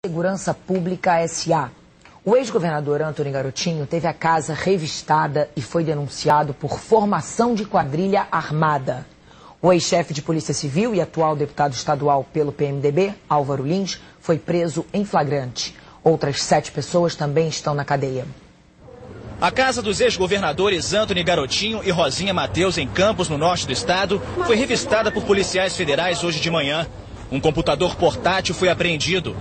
Segurança Pública S.A. O ex-governador Antony Garotinho teve a casa revistada e foi denunciado por formação de quadrilha armada. O ex-chefe de Polícia Civil e atual deputado estadual pelo PMDB, Álvaro Lins, foi preso em flagrante. Outras 7 pessoas também estão na cadeia. A casa dos ex-governadores Antony Garotinho e Rosinha Mateus, em Campos, no norte do estado, foi revistada por policiais federais hoje de manhã. Um computador portátil foi apreendido.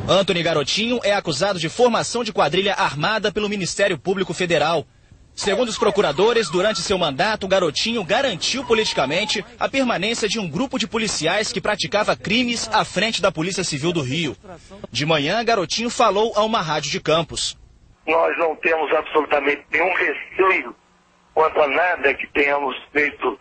Antony Garotinho é acusado de formação de quadrilha armada pelo Ministério Público Federal. Segundo os procuradores, durante seu mandato, Garotinho garantiu politicamente a permanência de um grupo de policiais que praticava crimes à frente da Polícia Civil do Rio. De manhã, Garotinho falou a uma rádio de Campos. Nós não temos absolutamente nenhum receio quanto a nada que tenhamos feito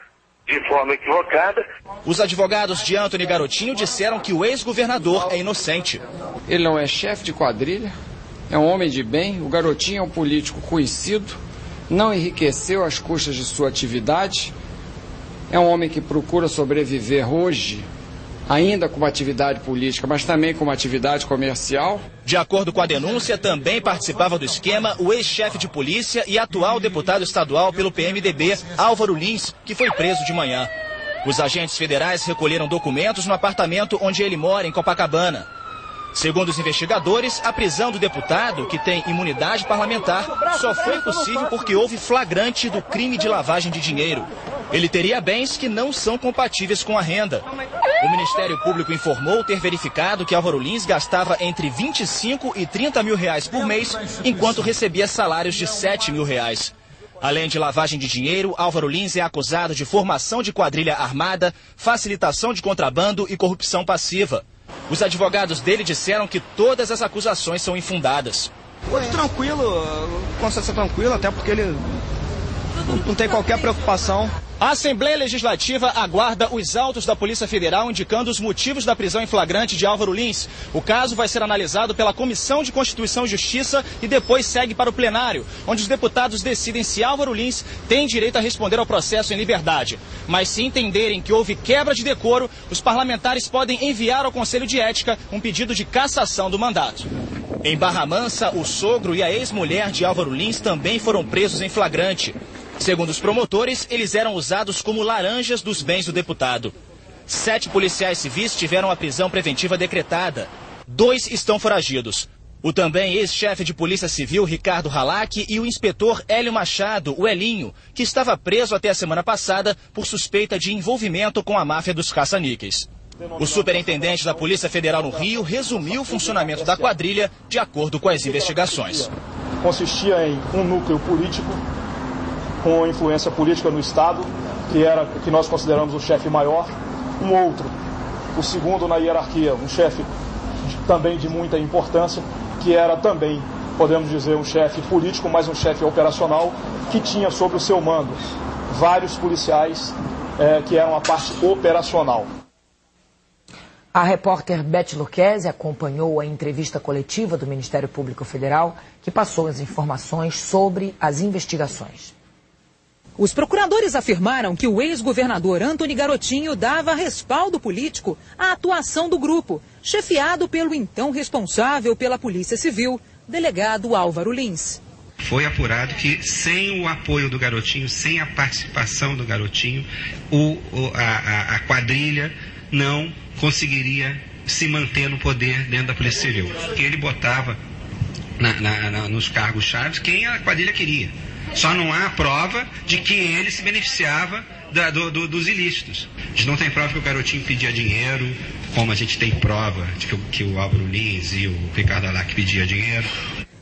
de forma equivocada. Os advogados de Antony Garotinho disseram que o ex-governador é inocente. Ele não é chefe de quadrilha, é um homem de bem, o Garotinho é um político conhecido, não enriqueceu às custas de sua atividade, é um homem que procura sobreviver hoje, ainda com uma atividade política, mas também com uma atividade comercial. De acordo com a denúncia, também participava do esquema o ex-chefe de polícia e atual deputado estadual pelo PMDB, Álvaro Lins, que foi preso de manhã. Os agentes federais recolheram documentos no apartamento onde ele mora, em Copacabana. Segundo os investigadores, a prisão do deputado, que tem imunidade parlamentar, só foi possível porque houve flagrante do crime de lavagem de dinheiro. Ele teria bens que não são compatíveis com a renda. O Ministério Público informou ter verificado que Álvaro Lins gastava entre 25 e 30 mil reais por mês, enquanto recebia salários de 7 mil reais. Além de lavagem de dinheiro, Álvaro Lins é acusado de formação de quadrilha armada, facilitação de contrabando e corrupção passiva. Os advogados dele disseram que todas as acusações são infundadas. Hoje tranquilo, consciência tranquila, até porque ele não tem qualquer preocupação. A Assembleia Legislativa aguarda os autos da Polícia Federal indicando os motivos da prisão em flagrante de Álvaro Lins. O caso vai ser analisado pela Comissão de Constituição e Justiça e depois segue para o plenário, onde os deputados decidem se Álvaro Lins tem direito a responder ao processo em liberdade. Mas se entenderem que houve quebra de decoro, os parlamentares podem enviar ao Conselho de Ética um pedido de cassação do mandato. Em Barra Mansa, o sogro e a ex-mulher de Álvaro Lins também foram presos em flagrante. Segundo os promotores, eles eram usados como laranjas dos bens do deputado. 7 policiais civis tiveram a prisão preventiva decretada. 2 estão foragidos. O também ex-chefe de Polícia Civil, Ricardo Halak, e o inspetor Hélio Machado, o Elinho, que estava preso até a semana passada por suspeita de envolvimento com a máfia dos caça-níqueis. O superintendente da Polícia Federal no Rio resumiu o funcionamento da quadrilha de acordo com as investigações. Consistia em um núcleo político com influência política no Estado, que nós consideramos o chefe maior, um outro, o segundo na hierarquia, um chefe também de muita importância, que era também, podemos dizer, um chefe político, mas um chefe operacional, que tinha sob o seu mando vários policiais que eram a parte operacional. A repórter Beth Lucchesi acompanhou a entrevista coletiva do Ministério Público Federal, que passou as informações sobre as investigações. Os procuradores afirmaram que o ex-governador Antony Garotinho dava respaldo político à atuação do grupo, chefiado pelo então responsável pela Polícia Civil, delegado Álvaro Lins. Foi apurado que sem o apoio do Garotinho, sem a participação do Garotinho, a quadrilha não conseguiria se manter no poder dentro da Polícia Civil. Que ele botava nos cargos-chave quem a quadrilha queria. Só não há prova de que ele se beneficiava dos ilícitos. A gente não tem prova que o Garotinho pedia dinheiro, como a gente tem prova de que o Álvaro Lins e o Ricardo Halak pediam dinheiro.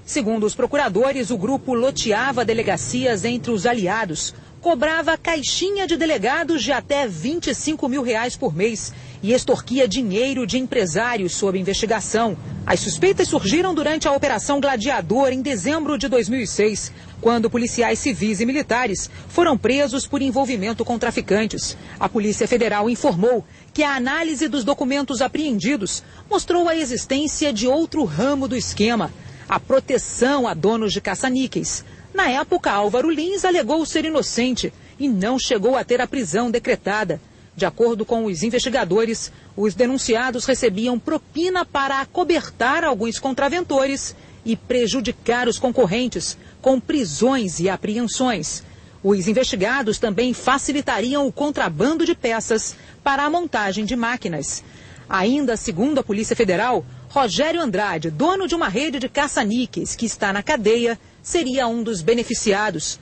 Segundo os procuradores, o grupo loteava delegacias entre os aliados, cobrava caixinha de delegados de até 25 mil reais por mês e extorquia dinheiro de empresários sob investigação. As suspeitas surgiram durante a Operação Gladiador em dezembro de 2006, quando policiais civis e militares foram presos por envolvimento com traficantes. A Polícia Federal informou que a análise dos documentos apreendidos mostrou a existência de outro ramo do esquema, a proteção a donos de caça-níqueis. Na época, Álvaro Lins alegou ser inocente e não chegou a ter a prisão decretada. De acordo com os investigadores, os denunciados recebiam propina para acobertar alguns contraventores e prejudicar os concorrentes, com prisões e apreensões. Os investigados também facilitariam o contrabando de peças para a montagem de máquinas. Ainda segundo a Polícia Federal, Rogério Andrade, dono de uma rede de caça-níqueis que está na cadeia, seria um dos beneficiados.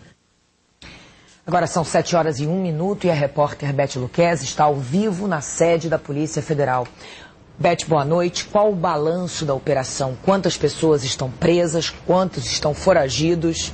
Agora são 7h01 e a repórter Beth Luquezzi está ao vivo na sede da Polícia Federal. Beth, boa noite. Qual o balanço da operação? Quantas pessoas estão presas? Quantos estão foragidos?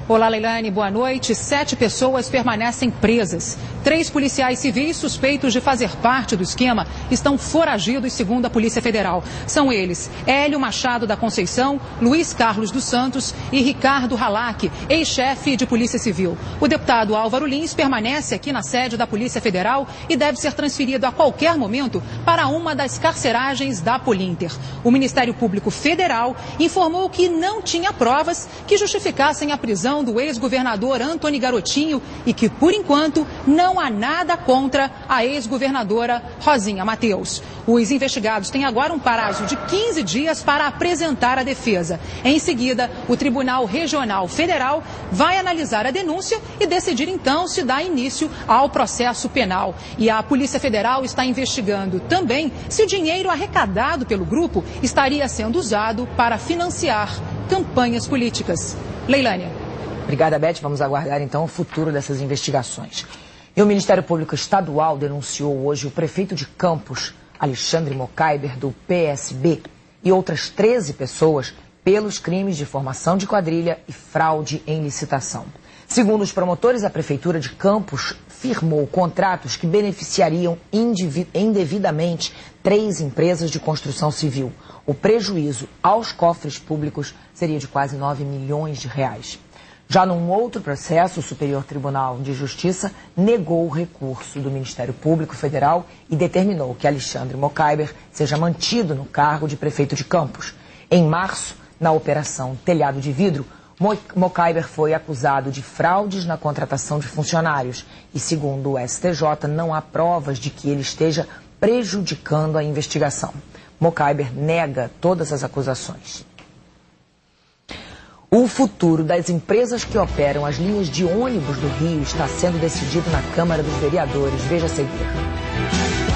Olá, Leilane, boa noite. 7 pessoas permanecem presas. 3 policiais civis suspeitos de fazer parte do esquema estão foragidos, segundo a Polícia Federal. São eles Hélio Machado da Conceição, Luiz Carlos dos Santos e Ricardo Halac, ex-chefe de Polícia Civil. O deputado Álvaro Lins permanece aqui na sede da Polícia Federal e deve ser transferido a qualquer momento para uma das carceragens da Polinter. O Ministério Público Federal informou que não tinha provas que justificassem a prisão do ex-governador Antony Garotinho e que, por enquanto, não há nada contra a ex-governadora Rosinha Mateus. Os investigados têm agora um prazo de 15 dias para apresentar a defesa. Em seguida, o Tribunal Regional Federal vai analisar a denúncia e decidir então se dá início ao processo penal. E a Polícia Federal está investigando também se o dinheiro arrecadado pelo grupo estaria sendo usado para financiar campanhas políticas. Leilânia. Obrigada, Beth. Vamos aguardar, então, o futuro dessas investigações. E o Ministério Público Estadual denunciou hoje o prefeito de Campos, Alexandre Mocaiber, do PSB, e outras 13 pessoas pelos crimes de formação de quadrilha e fraude em licitação. Segundo os promotores, a Prefeitura de Campos firmou contratos que beneficiariam indevidamente 3 empresas de construção civil. O prejuízo aos cofres públicos seria de quase 9 milhões de reais. Já num outro processo, o Superior Tribunal de Justiça negou o recurso do Ministério Público Federal e determinou que Alexandre Mocaiber seja mantido no cargo de prefeito de Campos. Em março, na Operação Telhado de Vidro, Mocaiber foi acusado de fraudes na contratação de funcionários e, segundo o STJ, não há provas de que ele esteja prejudicando a investigação. Mocaiber nega todas as acusações. O futuro das empresas que operam as linhas de ônibus do Rio está sendo decidido na Câmara dos Vereadores. Veja a seguir.